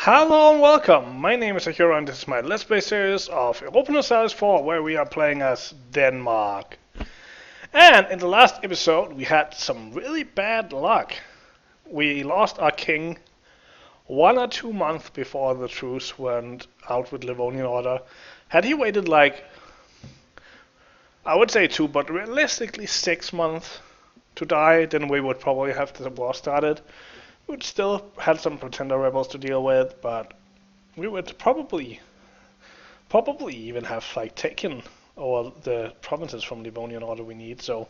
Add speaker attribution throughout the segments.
Speaker 1: Hello and welcome. My name is Akira and this is my Let's Play series of Europa Universalis IV where we are playing as Denmark. And in the last episode we had some really bad luck. We lost our king 1 or 2 months before the truce went out with Livonian Order. Had he waited like, I would say 2, but realistically 6 months to die, then we would probably have the war started. We would still have some pretender rebels to deal with, but we would probably even have like taken all the provinces from Livonian Order we need. So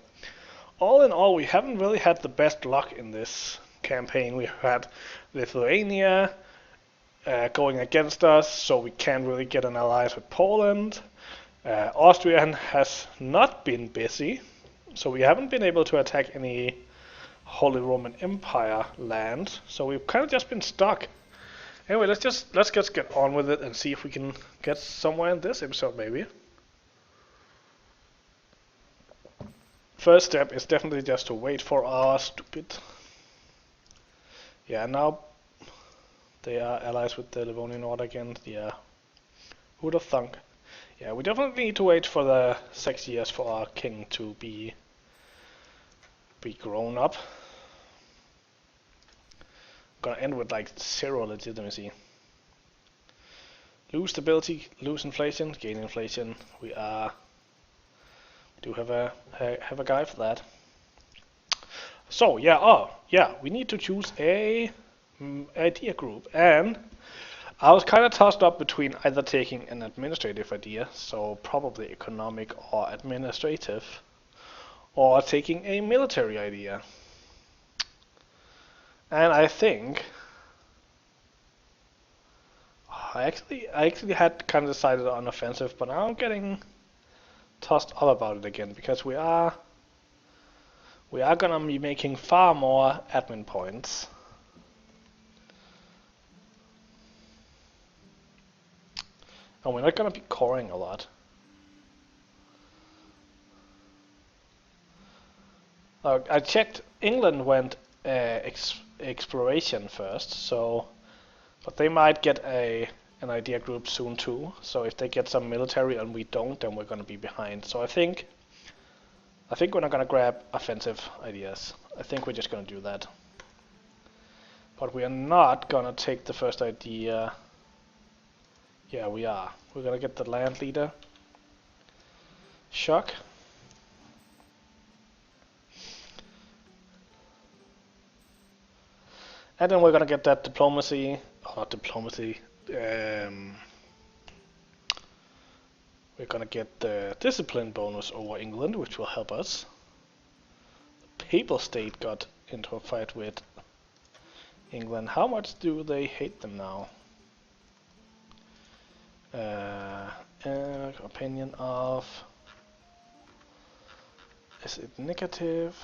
Speaker 1: all in all, we haven't really had the best luck in this campaign. We had Lithuania going against us, so we can't really get an alliance with Poland. Austria has not been busy, so we haven't been able to attack any Holy Roman Empire land, so we've kind of just been stuck. Anyway, let's just get on with it and see if we can get somewhere in this episode, maybe. First step is definitely just to wait for our stupid... Yeah, now they are allies with the Livonian Order again. Yeah, who'd have thunk? Yeah, we definitely need to wait for the 6 years for our king to be grown up. Gonna end with like 0 legitimacy. Lose stability, lose inflation, gain inflation. We do have a guy for that. So yeah, we need to choose a idea group, and I was kind of tossed up between either taking an administrative idea, so probably economic or administrative, or taking a military idea. And I think I actually had kind of decided on offensive, but now I'm getting tossed up about it again because we are gonna be making far more admin points. And we're not gonna be coring a lot. I checked. England went exploration first, so but they might get an idea group soon too. So if they get some military and we don't, then we're gonna be behind. So I think we're not gonna grab offensive ideas. I think we're just gonna do that. But we are not gonna take the first idea. Yeah, we are. We're gonna get the land leader. Shock. And then we're gonna get that diplomacy, or not diplomacy, we're gonna get the discipline bonus over England, which will help us. The Papal State got into a fight with England. How much do they hate them now? Opinion of... Is it negative?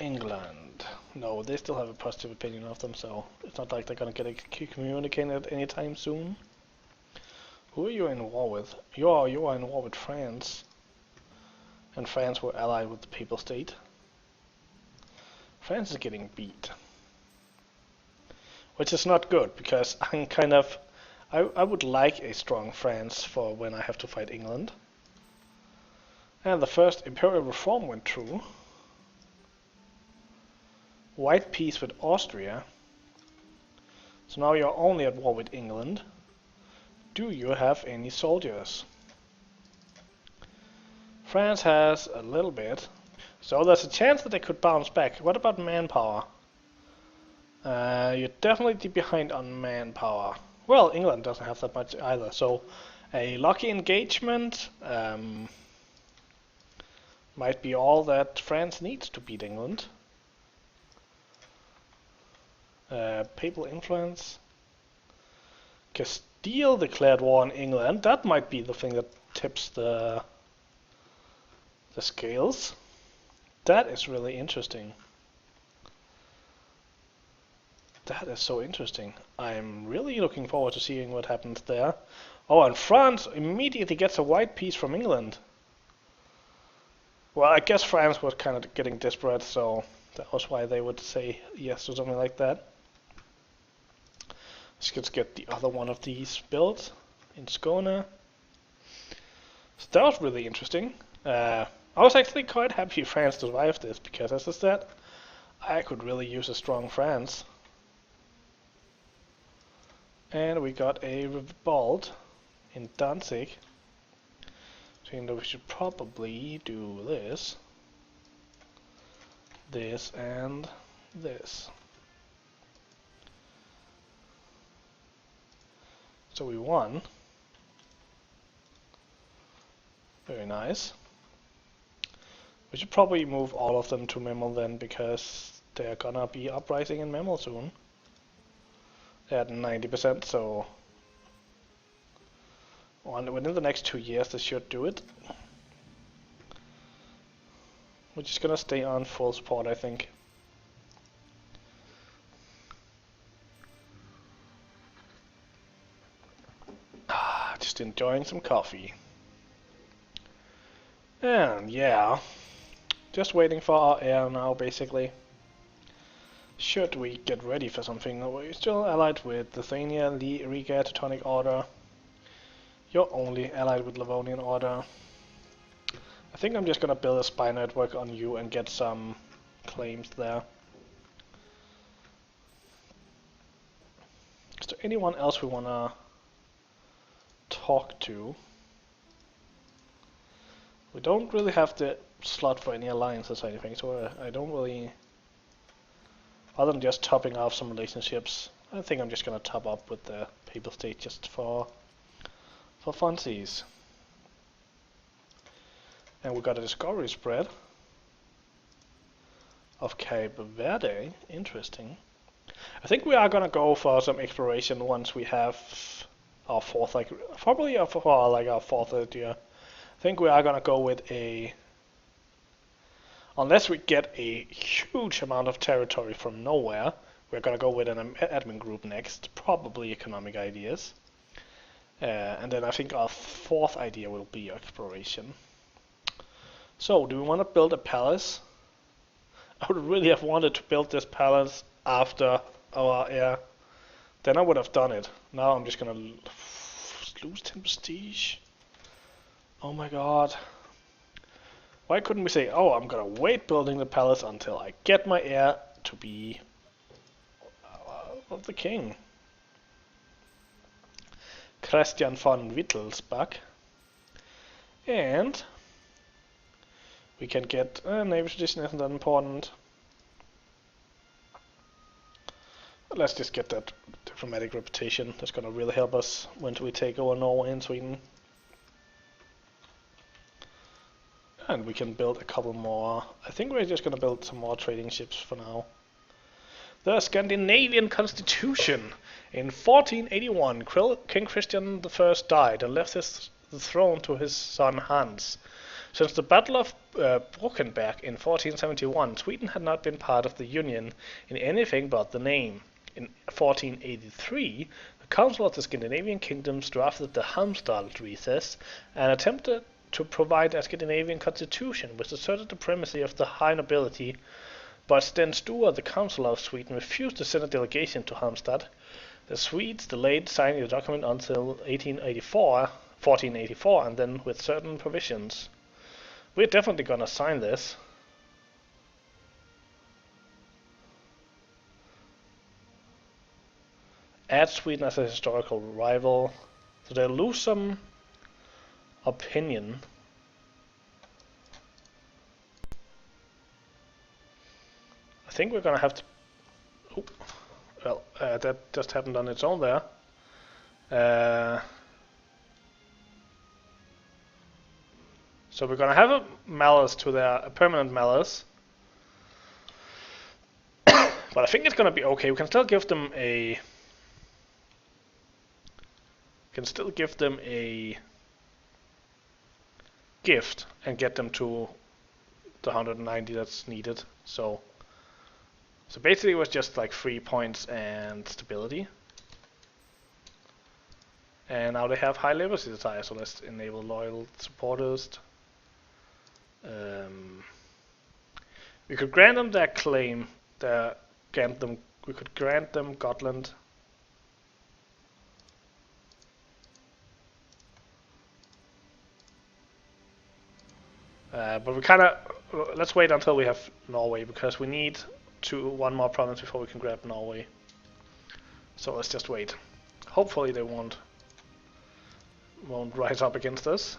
Speaker 1: England. No, they still have a positive opinion of them, so it's not like they're gonna get excommunicated anytime soon. Who are you in war with? You are in war with France. And France were allied with the Papal State. France is getting beat. Which is not good, because I'm kind of... I would like a strong France for when I have to fight England. And the first imperial reform went through. White peace with Austria. So now you're only at war with England. Do you have any soldiers? France has a little bit. So there's a chance that they could bounce back. What about manpower? You're definitely behind on manpower. Well, England doesn't have that much either. So a lucky engagement might be all that France needs to beat England. Papal influence. Castile declared war on England. That might be the thing that tips the scales. That is really interesting. That is so interesting. I'm really looking forward to seeing what happens there. Oh, and France immediately gets a white peace from England. Well, I guess France was kind of getting desperate, so that was why they would say yes to something like that. Let's get the other one of these built in Skåne. So that was really interesting. I was actually quite happy France survived this, because as I said, I could really use a strong France. And we got a revolt in Danzig. So you know, we should probably do this, this, and this. So we won. Very nice. We should probably move all of them to Memel then, because they're gonna be uprising in Memel soon. They're at 90%, so within the next 2 years they should do it. We're just gonna stay on full support, I think. Just enjoying some coffee. And yeah, just waiting for our heir now, basically. Should we get ready for something? We're still allied with Lithuania, Riga, Teutonic Order. You're only allied with Livonian Order. I think I'm just gonna build a spy network on you and get some claims there. Is there anyone else we wanna talk to? We don't really have the slot for any alliances or anything, so I don't really... Other than just topping off some relationships, I think I'm just gonna top up with the Papal State just for funsies. And we got a discovery spread of Cape Verde. Interesting. I think we are gonna go for some exploration once we have our fourth, probably for our fourth idea. I think we are gonna go with a, unless we get a huge amount of territory from nowhere, we're gonna go with an admin group next, probably economic ideas. And then I think our fourth idea will be exploration. So, do we want to build a palace? I would really have wanted to build this palace after our heir. Then I would have done it. Now I'm just gonna lose 10 prestige. Oh my god. Why couldn't we say, oh, I'm gonna wait building the palace until I get my heir to be the king? Christian von Wittelsbach. And we can get navy tradition isn't that important. Let's just get that diplomatic reputation. That's gonna really help us when we take over Norway and Sweden. And we can build a couple more. I think we're just gonna build some more trading ships for now. The Scandinavian Constitution. In 1481, King Christian I died and left the throne to his son Hans. Since the Battle of Brockenberg in 1471, Sweden had not been part of the Union in anything but the name. In 1483, the Council of the Scandinavian Kingdoms drafted the Halmstad Treaties and attempted to provide a Scandinavian constitution which asserted the primacy of the high nobility, but Sten Sture, the Council of Sweden, refused to send a delegation to Halmstad. The Swedes delayed signing the document until 1484, and then with certain provisions. We're definitely gonna sign this. Add Sweden as a historical rival. So they lose some opinion. I think we're gonna have to... Oh, well, that just happened on its own there. So we're gonna have a malice to a permanent malice. But I think it's gonna be okay. We can still give them a... gift and get them to the 190 that's needed. So basically it was just like 3 points and stability. And now they have high liberty desire, so let's enable loyal supporters. We could grant them their claim, we could grant them Gotland. But we kind of let's wait until we have Norway because we need one more province before we can grab Norway. So let's just wait. Hopefully they won't rise up against us.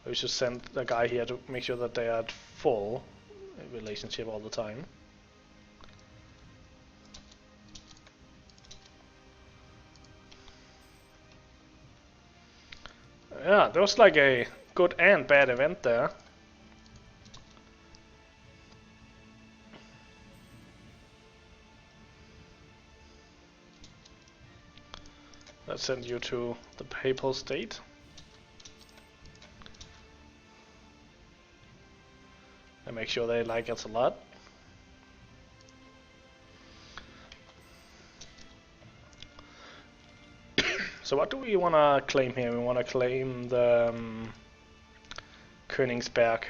Speaker 1: We should send a guy here to make sure that they are at full relationship all the time. Yeah, there was like a good and bad event there. Let's send you to the Papal State. And make sure they like us a lot. So what do we want to claim here? We want to claim the Königsberg.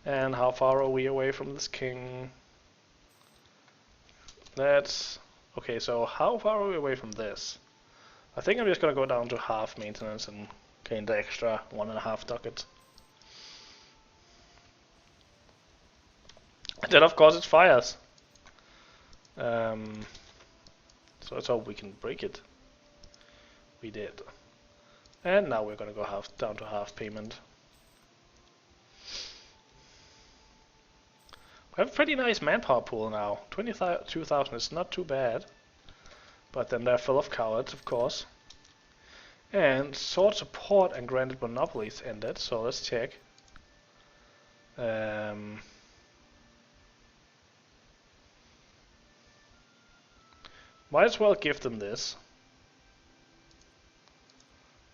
Speaker 1: And how far are we away from this king? That's... okay, so how far are we away from this? I think I'm just gonna go down to half maintenance and gain the extra 1.5 ducats. And then of course it fires. So let's hope we can break it. We did. And now we're gonna go down to half payment. We have a pretty nice manpower pool now. 22,000 is not too bad. But then they're full of cowards, of course. And sword support and granted monopolies ended, so let's check. Might as well give them this.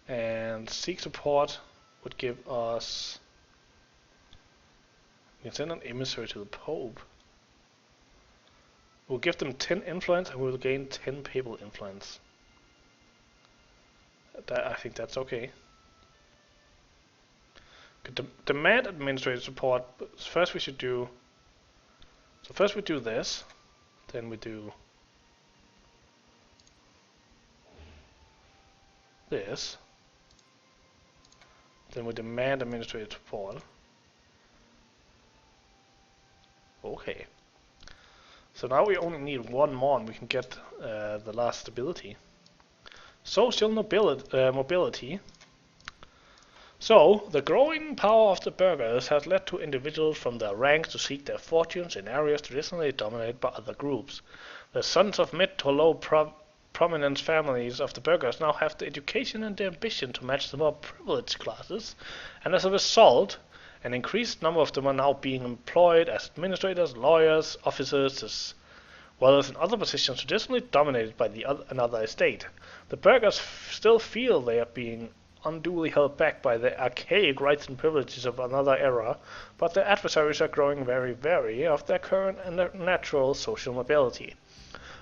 Speaker 1: And seek support would give us... we can send an emissary to the Pope. We'll give them 10 influence and we'll gain 10 papal influence. I think that's okay. Demand administrative support. First we should do... so first we do this. Then we do... this. Then we demand administrative support. Okay. So now we only need one more and we can get the last stability. Social mobility. So, the growing power of the burghers has led to individuals from their ranks to seek their fortunes in areas traditionally dominated by other groups. The sons of mid to low prominent families of the burghers now have the education and the ambition to match the more privileged classes, and as a result, an increased number of them are now being employed as administrators, lawyers, officers, as well as in other positions traditionally dominated by another estate. The burghers still feel they are being unduly held back by the archaic rights and privileges of another era, but their adversaries are growing very wary of their current and natural social mobility.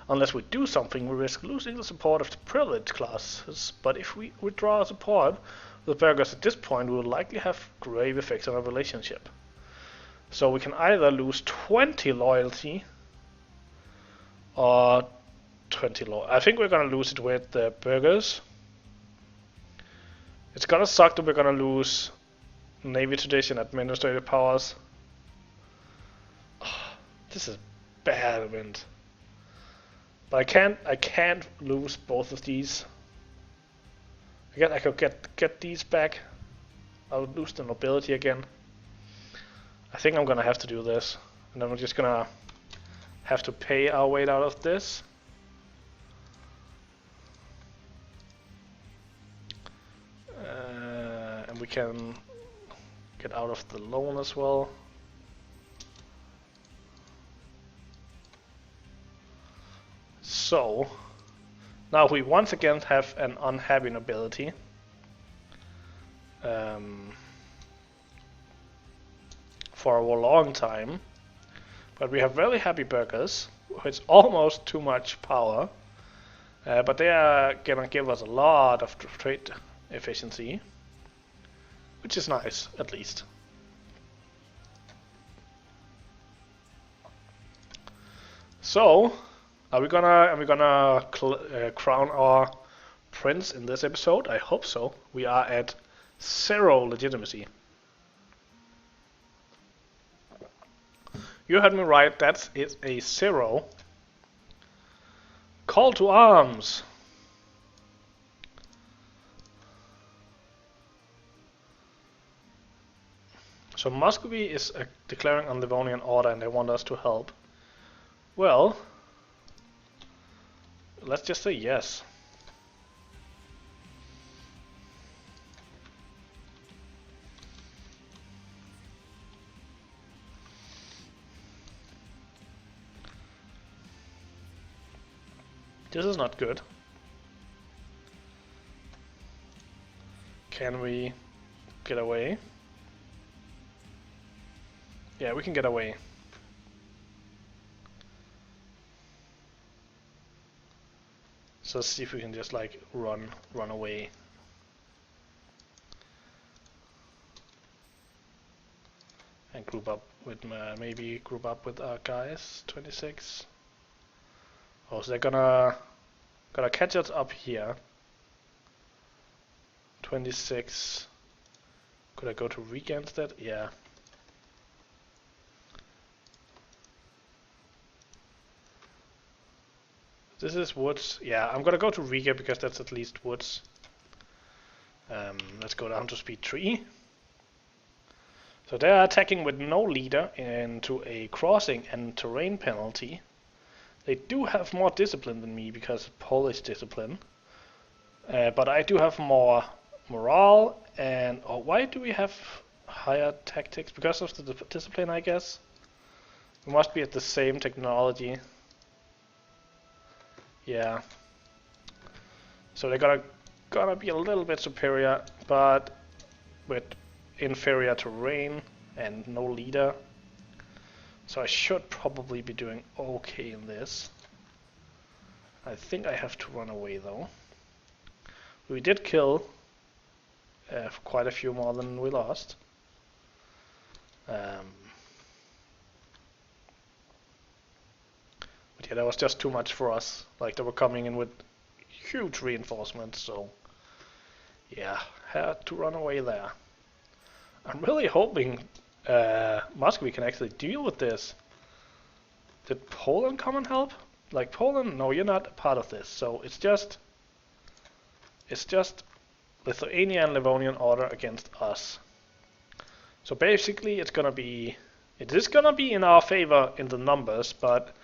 Speaker 1: Unless we do something, we risk losing the support of the privileged classes, but if we withdraw support, the burghers at this point will likely have grave effects on our relationship. So we can either lose 20 loyalty or 20 loyalty. I think we're gonna lose it with the burghers. It's gonna suck that we're gonna lose navy tradition, administrative powers. Oh, this is bad event. But I can't lose both of these. I guess I could get these back. I would lose the nobility again. I think I'm gonna have to do this, and then we're just gonna have to pay our way out of this. And we can get out of the loan as well. So, now we once again have an unhappy nobility. For a long time. But we have very happy burghers, with almost too much power. But they are gonna give us a lot of trade efficiency. Which is nice, at least. So, Are we gonna crown our prince in this episode? I hope so. We are at 0 legitimacy. You heard me right. That is a 0. Call to arms. So Muscovy is declaring on Livonian order and they want us to help. Well, let's just say yes. This is not good. Can we get away? Yeah, we can get away. So let's see if we can just like run away. And group up with maybe group up with our guys. 26. Oh, so they're gonna catch us up here. 26. Could I go to Riga instead? Yeah. This is woods. Yeah, I'm gonna go to Riga because that's at least woods. Let's go down to speed 3. So they are attacking with no leader into a crossing and terrain penalty. They do have more discipline than me because of Polish discipline. But I do have more morale and... Oh, why do we have higher tactics? Because of the discipline, I guess. We must be at the same technology. Yeah. So they're gonna be a little bit superior, but with inferior terrain and no leader. So I should probably be doing okay in this. I think I have to run away though. We did kill quite a few more than we lost. But yeah, that was just too much for us. Like they were coming in with huge reinforcements, so yeah, had to run away there. I'm really hoping Muscovy can actually deal with this. Did Poland come and help? Like Poland? No, you're not a part of this. So it's just Lithuania and Livonian order against us. So basically, it is gonna be in our favor in the numbers, but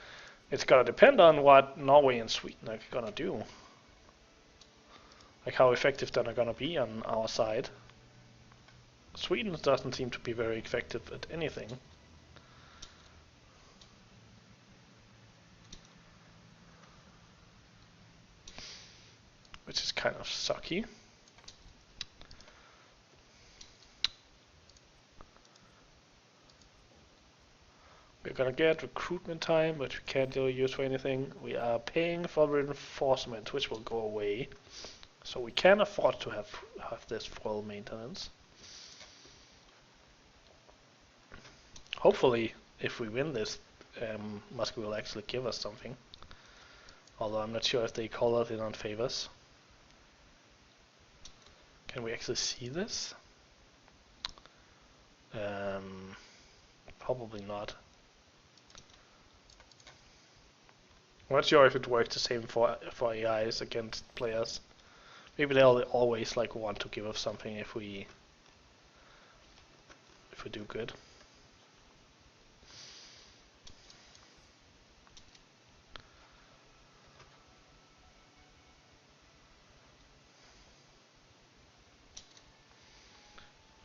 Speaker 1: it's gonna depend on what Norway and Sweden are gonna do. Like how effective they're gonna be on our side. Sweden doesn't seem to be very effective at anything. Which is kind of sucky. We're gonna get recruitment time, which we can't really use for anything. We are paying for reinforcement, which will go away. So we can afford to have this full maintenance. Hopefully, if we win this, Muscovy will actually give us something. Although I'm not sure if they call it in on favors. Can we actually see this? Probably not. I'm not sure if it works the same for AIs against players. Maybe they'll always like want to give us something if we do good.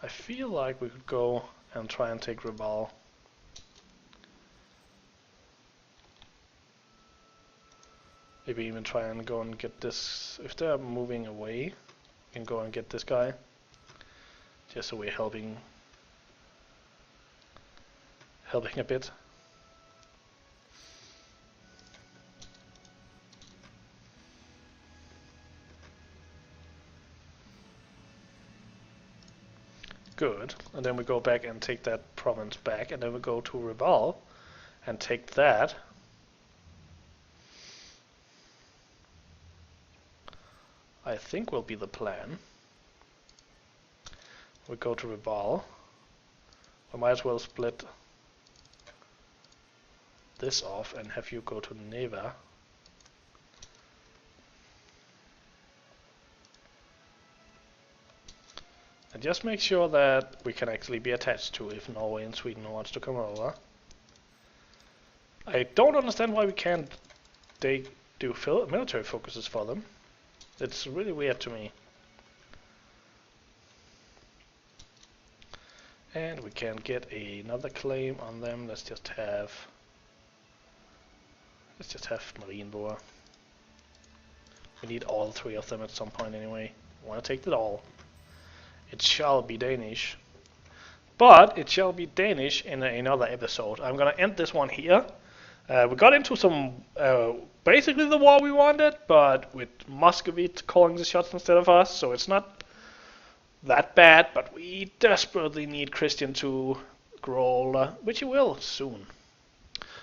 Speaker 1: I feel like we could go and try and take Raval. Maybe even try and go and get this. If they're moving away, we can go and get this guy. Just so we're helping a bit. Good. And then we go back and take that province back, and then we go to Raval and take that. I think will be the plan. We go to Rival. We might as well split this off and have you go to Neva. And just make sure that we can actually be attached to if Norway and Sweden wants to come over. I don't understand why we can't do military focuses for them. It's really weird to me. And we can get another claim on them. Let's just have Marienburg. We need all three of them at some point anyway. I want to take it all. It shall be Danish. But it shall be Danish in another episode. I'm gonna end this one here. We got into some basically the war we wanted, but with Muscovy calling the shots instead of us, so it's not that bad, but we desperately need Christian to grow, which he will soon.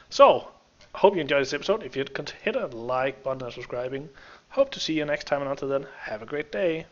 Speaker 1: So, hope you enjoyed this episode. If you'd hit a like button and subscribing, hope to see you next time, and until then, have a great day.